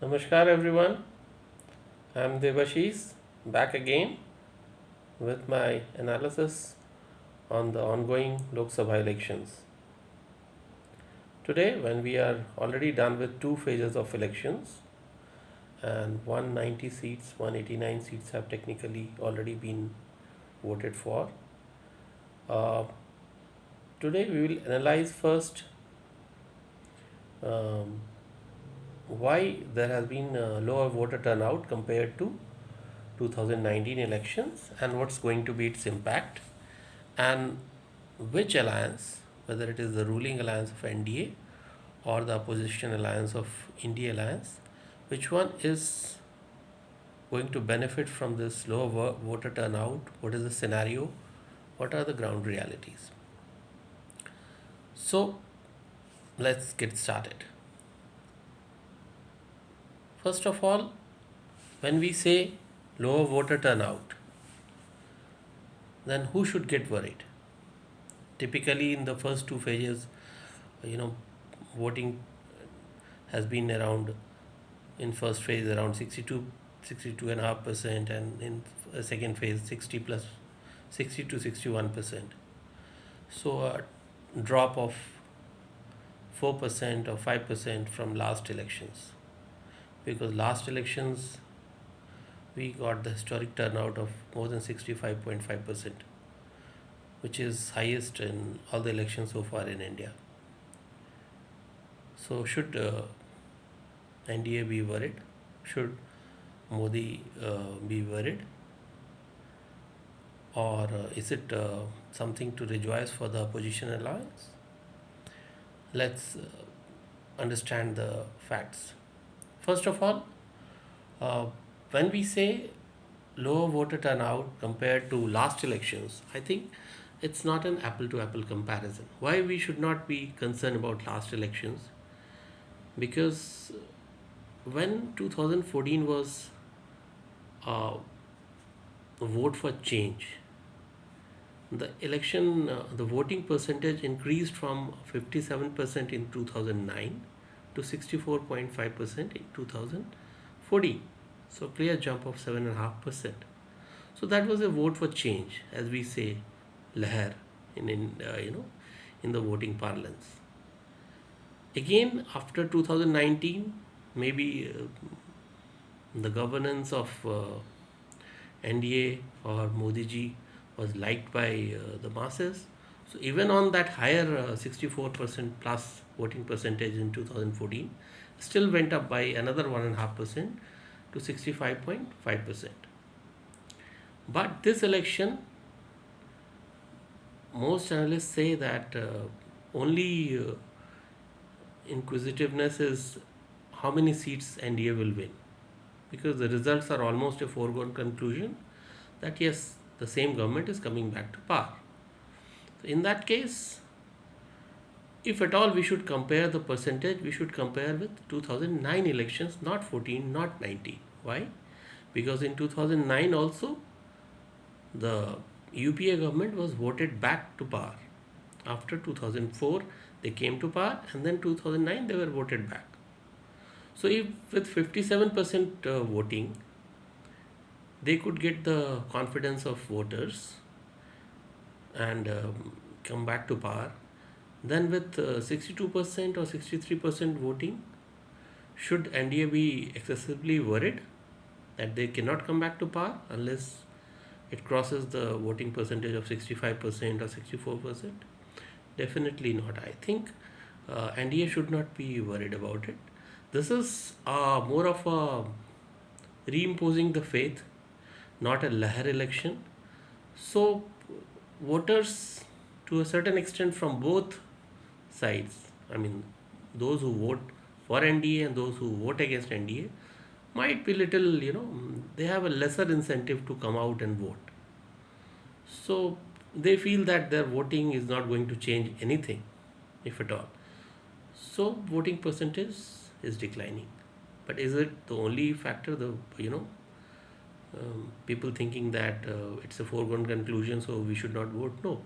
Namaskar everyone, I am Devashish back again with my analysis on the ongoing Lok Sabha elections. Today, when we are already done with two phases of elections and 190 seats, 189 seats have technically already been voted for, uh, today we will analyze first um, why there has been lower voter turnout compared to 2019 elections and what's going to be its impact, and which alliance, whether it is the ruling alliance of NDA or the opposition alliance of India alliance, which one is going to benefit from this lower voter turnout, what is the scenario, what are the ground realities. So let's get started. First of all, when we say lower voter turnout, then who should get worried? Typically in the first two phases, you know, voting has been around, in first phase around 62.5%, and in second phase 60 plus 60 to 61%. So a drop of 4% or 5% from last elections, because last elections we got the historic turnout of more than 65.5%, which is highest in all the elections so far in India. So should NDA be worried? Should Modi be worried? Or is it something to rejoice for the opposition alliance? Let's understand the facts. First of all, uh, when we say lower voter turnout compared to last elections, I think it's not an apple to apple comparison. Why we should not be concerned about last elections? Because when 2014 was uh, a vote for change, the voting percentage increased from 57% in 2009 to 64.5% in 2014. So clear jump of 7.5%. So that was a vote for change, as we say, leher in the voting parlance. Again, after 2019, maybe the governance of NDA or Modi ji was liked by the masses. So even on that higher 64% plus voting percentage in 2014, still went up by another 1.5% to 65.5%. But this election, most analysts say that only inquisitiveness is how many seats NDA will win, because the results are almost a foregone conclusion that yes, the same government is coming back to power. So in that case, if at all we should compare the percentage, we should compare with 2009 elections, not 14, not 19. Why? Because in 2009 also the UPA government was voted back to power. After 2004 they came to power, and then 2009 they were voted back. So if with 57% voting they could get the confidence of voters and come back to power, then with 62% or 63% voting, should NDA be excessively worried that they cannot come back to power unless it crosses the voting percentage of 65% or 64%? Definitely not. I think NDA should not be worried about it. This is more of a reimposing the faith, not a Lahar election. So, voters to a certain extent from both sides, I mean, those who vote for NDA and those who vote against NDA, might be little, they have a lesser incentive to come out and vote. So, they feel that their voting is not going to change anything, if at all. So, voting percentage is declining. But is it the only factor? People thinking that it's a foregone conclusion, so we should not vote. No.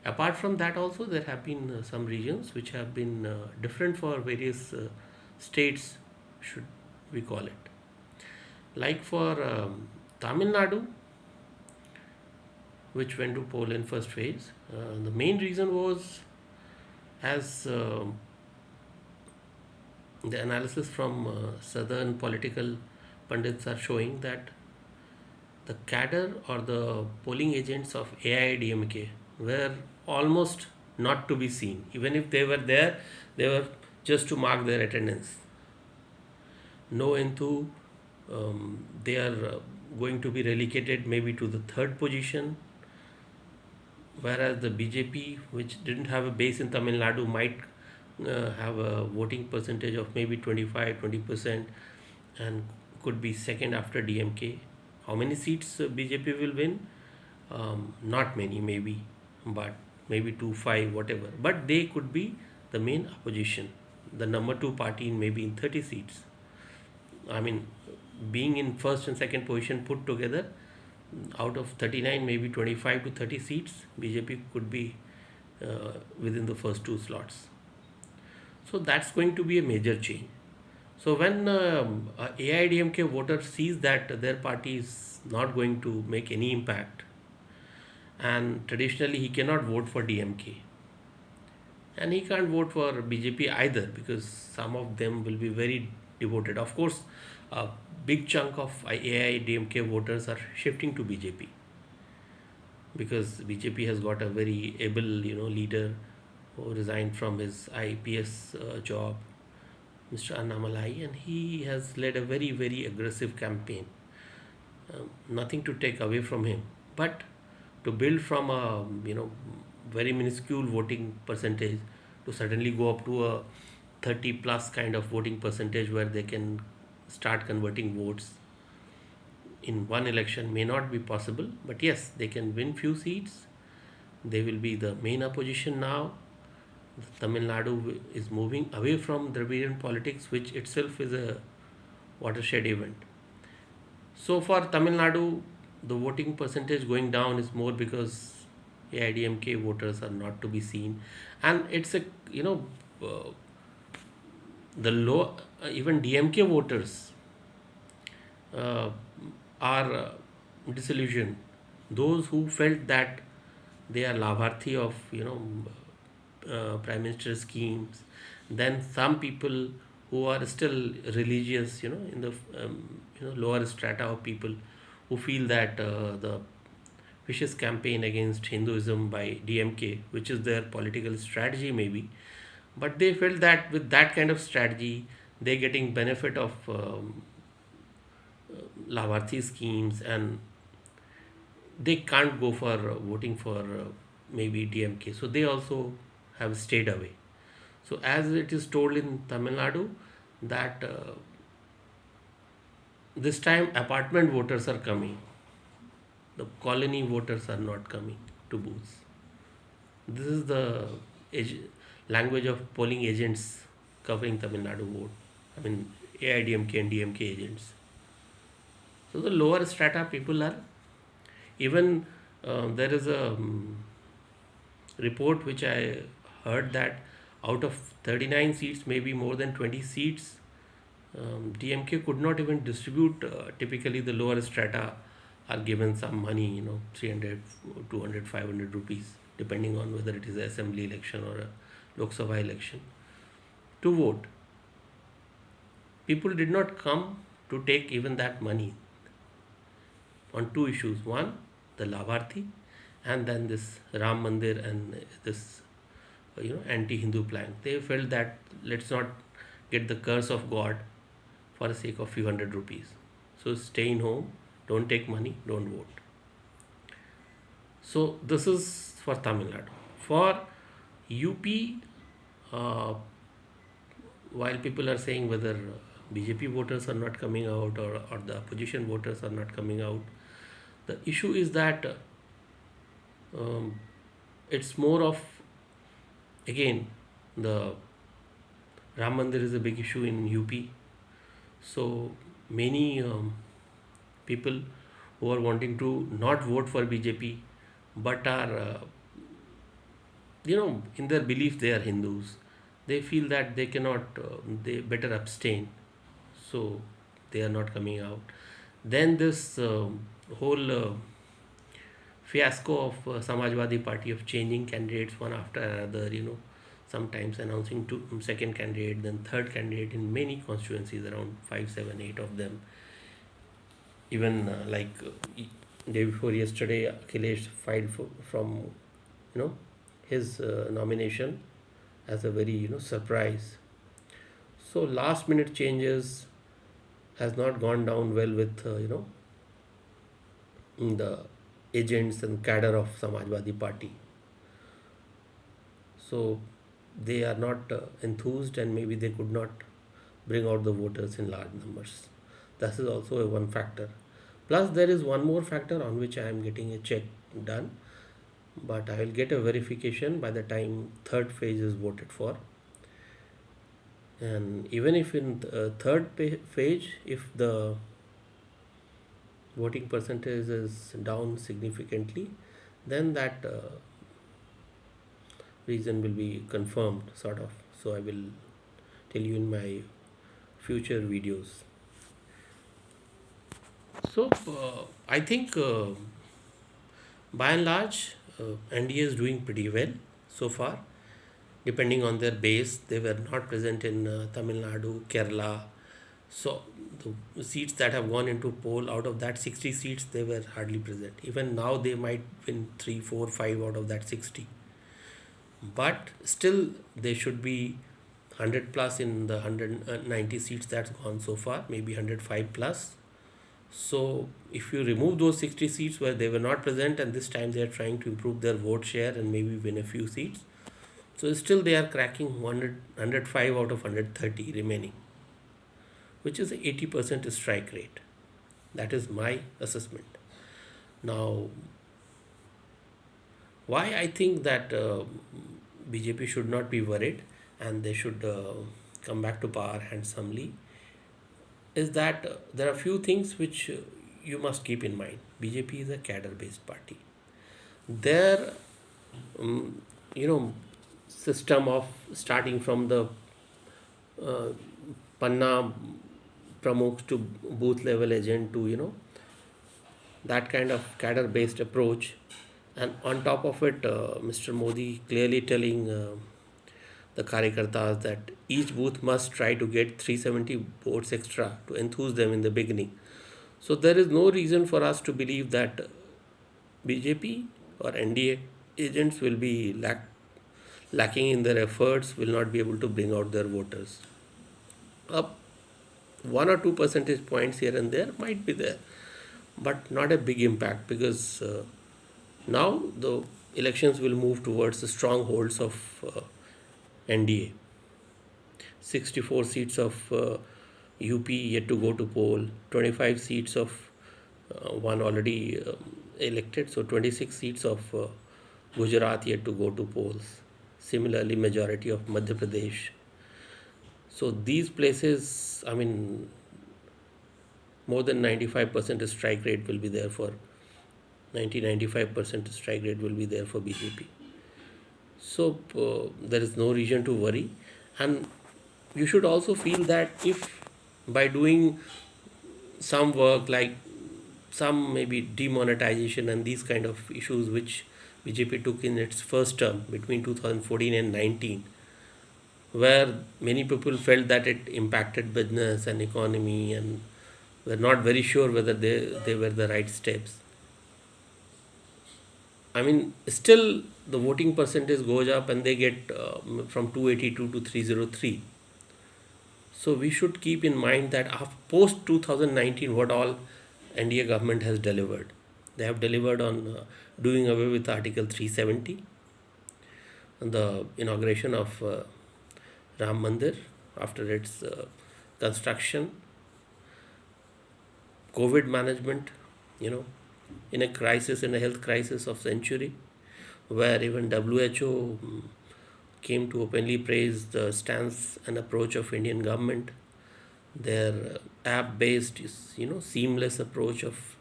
Apart from that, also there have been some regions which have been different for various states, should we call it. Like for Tamil Nadu, which went to poll in first phase, the main reason was, as the analysis from southern political pundits are showing, that the cadre or the polling agents of AIDMK were almost not to be seen. Even if they were there, they were just to mark their attendance. No Entu, they are going to be relegated maybe to the third position, whereas the BJP, which didn't have a base in Tamil Nadu, might have a voting percentage of maybe 25-20% and could be second after DMK. How many seats BJP will win? Not many, maybe, but maybe 2, 5, whatever. But they could be the main opposition, the number 2 party in maybe in 30 seats. I mean, being in first and second position put together, out of 39, maybe 25 to 30 seats, BJP could be within the first 2 slots. So that's going to be a major change. So when a AIDMK voter sees that their party is not going to make any impact, and traditionally he cannot vote for DMK, and he can't vote for BJP either, because some of them will be very devoted. Of course, a big chunk of AIDMK voters are shifting to BJP, because BJP has got a very able, leader who resigned from his IPS job, Mr. Annamalai, and he has led a very, very aggressive campaign. Nothing to take away from him, but to build from a very minuscule voting percentage to suddenly go up to a 30 plus kind of voting percentage where they can start converting votes in one election may not be possible, but yes, they can win few seats. They will be the main opposition now. Tamil Nadu is moving away from Dravidian politics, which itself is a watershed event. So for Tamil Nadu, the voting percentage going down is more because AIDMK voters are not to be seen, and it's a the low even DMK voters are disillusioned. Those who felt that they are labharthi of prime minister schemes, then some people who are still religious, in the lower strata of people, who feel that the vicious campaign against Hinduism by DMK, which is their political strategy maybe, but they felt that with that kind of strategy, they're getting benefit of Lavarthi schemes, and they can't go for voting for maybe DMK. So they also have stayed away. So as it is told in Tamil Nadu, that this time apartment voters are coming. The colony voters are not coming to booths. This is the language of polling agents covering Tamil Nadu vote. I mean AIDMK and DMK agents. So the lower strata people are, even there is a report which I heard that out of 39 seats, maybe more than 20 seats, DMK could not even distribute. Typically the lower strata are given some money, 300, 200, 500 rupees, depending on whether it is an assembly election or a Lok Sabha election, to vote. People did not come to take even that money on 2 issues. One, the Labharthi, and then this Ram Mandir and this anti-Hindu plan. They felt that let's not get the curse of God for the sake of few hundred rupees. So stay in home, don't take money, don't vote. So this is for Tamil Nadu. For UP, while people are saying whether BJP voters are not coming out, or the opposition voters are not coming out, the issue is that it's more of, again, the Ram Mandir is a big issue in UP. So many people who are wanting to not vote for BJP but are in their belief they are Hindus, they feel that they cannot, they better abstain. So they are not coming out. Then this whole fiasco of Samajwadi Party of changing candidates one after another, sometimes announcing second candidate, then third candidate in many constituencies, around 5, 7, 8 of them. Even day before yesterday, Akhilesh filed from his nomination as a very surprise. So last minute changes has not gone down well with the agents and cadre of Samajwadi Party. So they are not enthused, and maybe they could not bring out the voters in large numbers. That is also a one factor. Plus, there is one more factor on which I am getting a check done, but I will get a verification by the time third phase is voted for. And even if in third phase, if the voting percentage is down significantly, then that reason will be confirmed, sort of. So I will tell you in my future videos. So I think by and large, NDA is doing pretty well so far. Depending on their base, they were not present in Tamil Nadu, Kerala. So the seats that have gone into poll, out of that 60 seats, they were hardly present. Even now, they might win 3, 4, 5 out of that 60. But still, they should be 100 plus in the 190 seats that's gone so far, maybe 105 plus. So if you remove those 60 seats where they were not present, and this time they are trying to improve their vote share and maybe win a few seats, so still they are cracking 105 out of 130 remaining, which is 80% strike rate. That is my assessment. Now, why I think that BJP should not be worried and they should come back to power handsomely is that there are few things which you must keep in mind. BJP is a cadre-based party. Their, you know, system of starting from the Panna Pramukhs to booth level agent to, that kind of cadre-based approach. And on top of it, Mr. Modi clearly telling the Karyakartas that each booth must try to get 370 votes extra to enthuse them in the beginning. So there is no reason for us to believe that BJP or NDA agents will be lacking in their efforts, will not be able to bring out their voters. Up 1 or 2 percentage points here and there might be there, but not a big impact because now the elections will move towards the strongholds of NDA. 64 seats of UP yet to go to poll, 25 seats of one already elected, so 26 seats of Gujarat yet to go to polls. Similarly, majority of Madhya Pradesh. So these places, I mean, more than 95% strike rate will be there for 95% strike rate will be there for BJP. So there is no reason to worry, and you should also feel that if by doing some work like some maybe demonetization and these kind of issues which BJP took in its first term between 2014 and 19, where many people felt that it impacted business and economy and were not very sure whether they were the right steps. I mean, still the voting percentage goes up and they get from 282 to 303. So we should keep in mind that post 2019, what all NDA government has delivered. They have delivered on doing away with Article 370, and the inauguration of Ram Mandir after its construction, COVID management, in a crisis, in a health crisis of century, where even WHO came to openly praise the stance and approach of Indian government, their app-based, seamless approach of,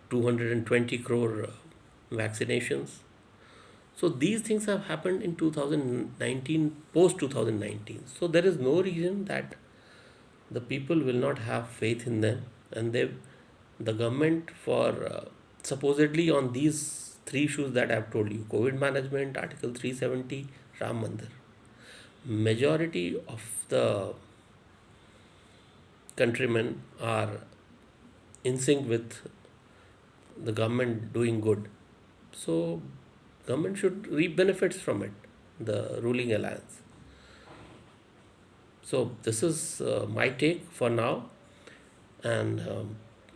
220 crore vaccinations. So these things have happened in 2019, post 2019. So there is no reason that the people will not have faith in them, and the government for supposedly on these three issues that I have told you: COVID management, Article 370, Ram Mandir. Majority of the countrymen are in sync with the government doing good. So government should reap benefits from it, the ruling alliance. So this is my take for now, and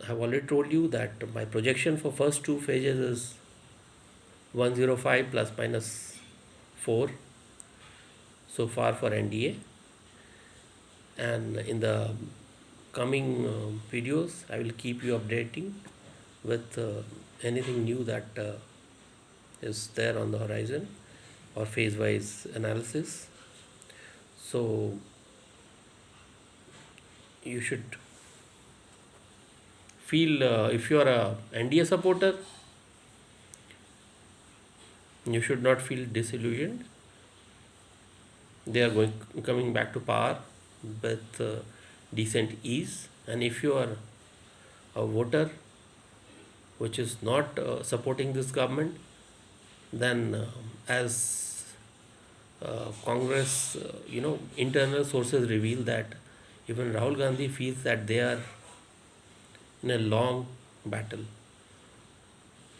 I have already told you that my projection for first two phases is 105 plus minus 4 so far for NDA, and in the coming videos I will keep you updating with anything new that is there on the horizon, or phase wise analysis. So you should feel, if you are a NDA supporter, you should not feel disillusioned. They are coming back to power with decent ease. And if you are a voter which is not supporting this government, then as Congress, internal sources reveal that even Rahul Gandhi feels that they are in a long battle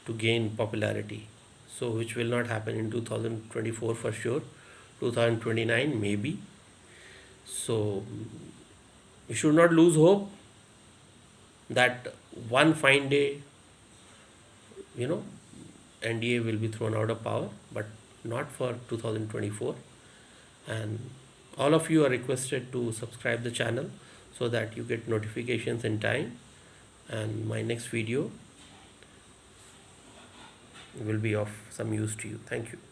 to gain popularity. So, which will not happen in 2024 for sure, 2029 maybe. So, we should not lose hope that one fine day, you know, NDA will be thrown out of power, but not for 2024. And all of you are requested to subscribe the channel so that you get notifications in time, and my next video will be of some use to you. Thank you.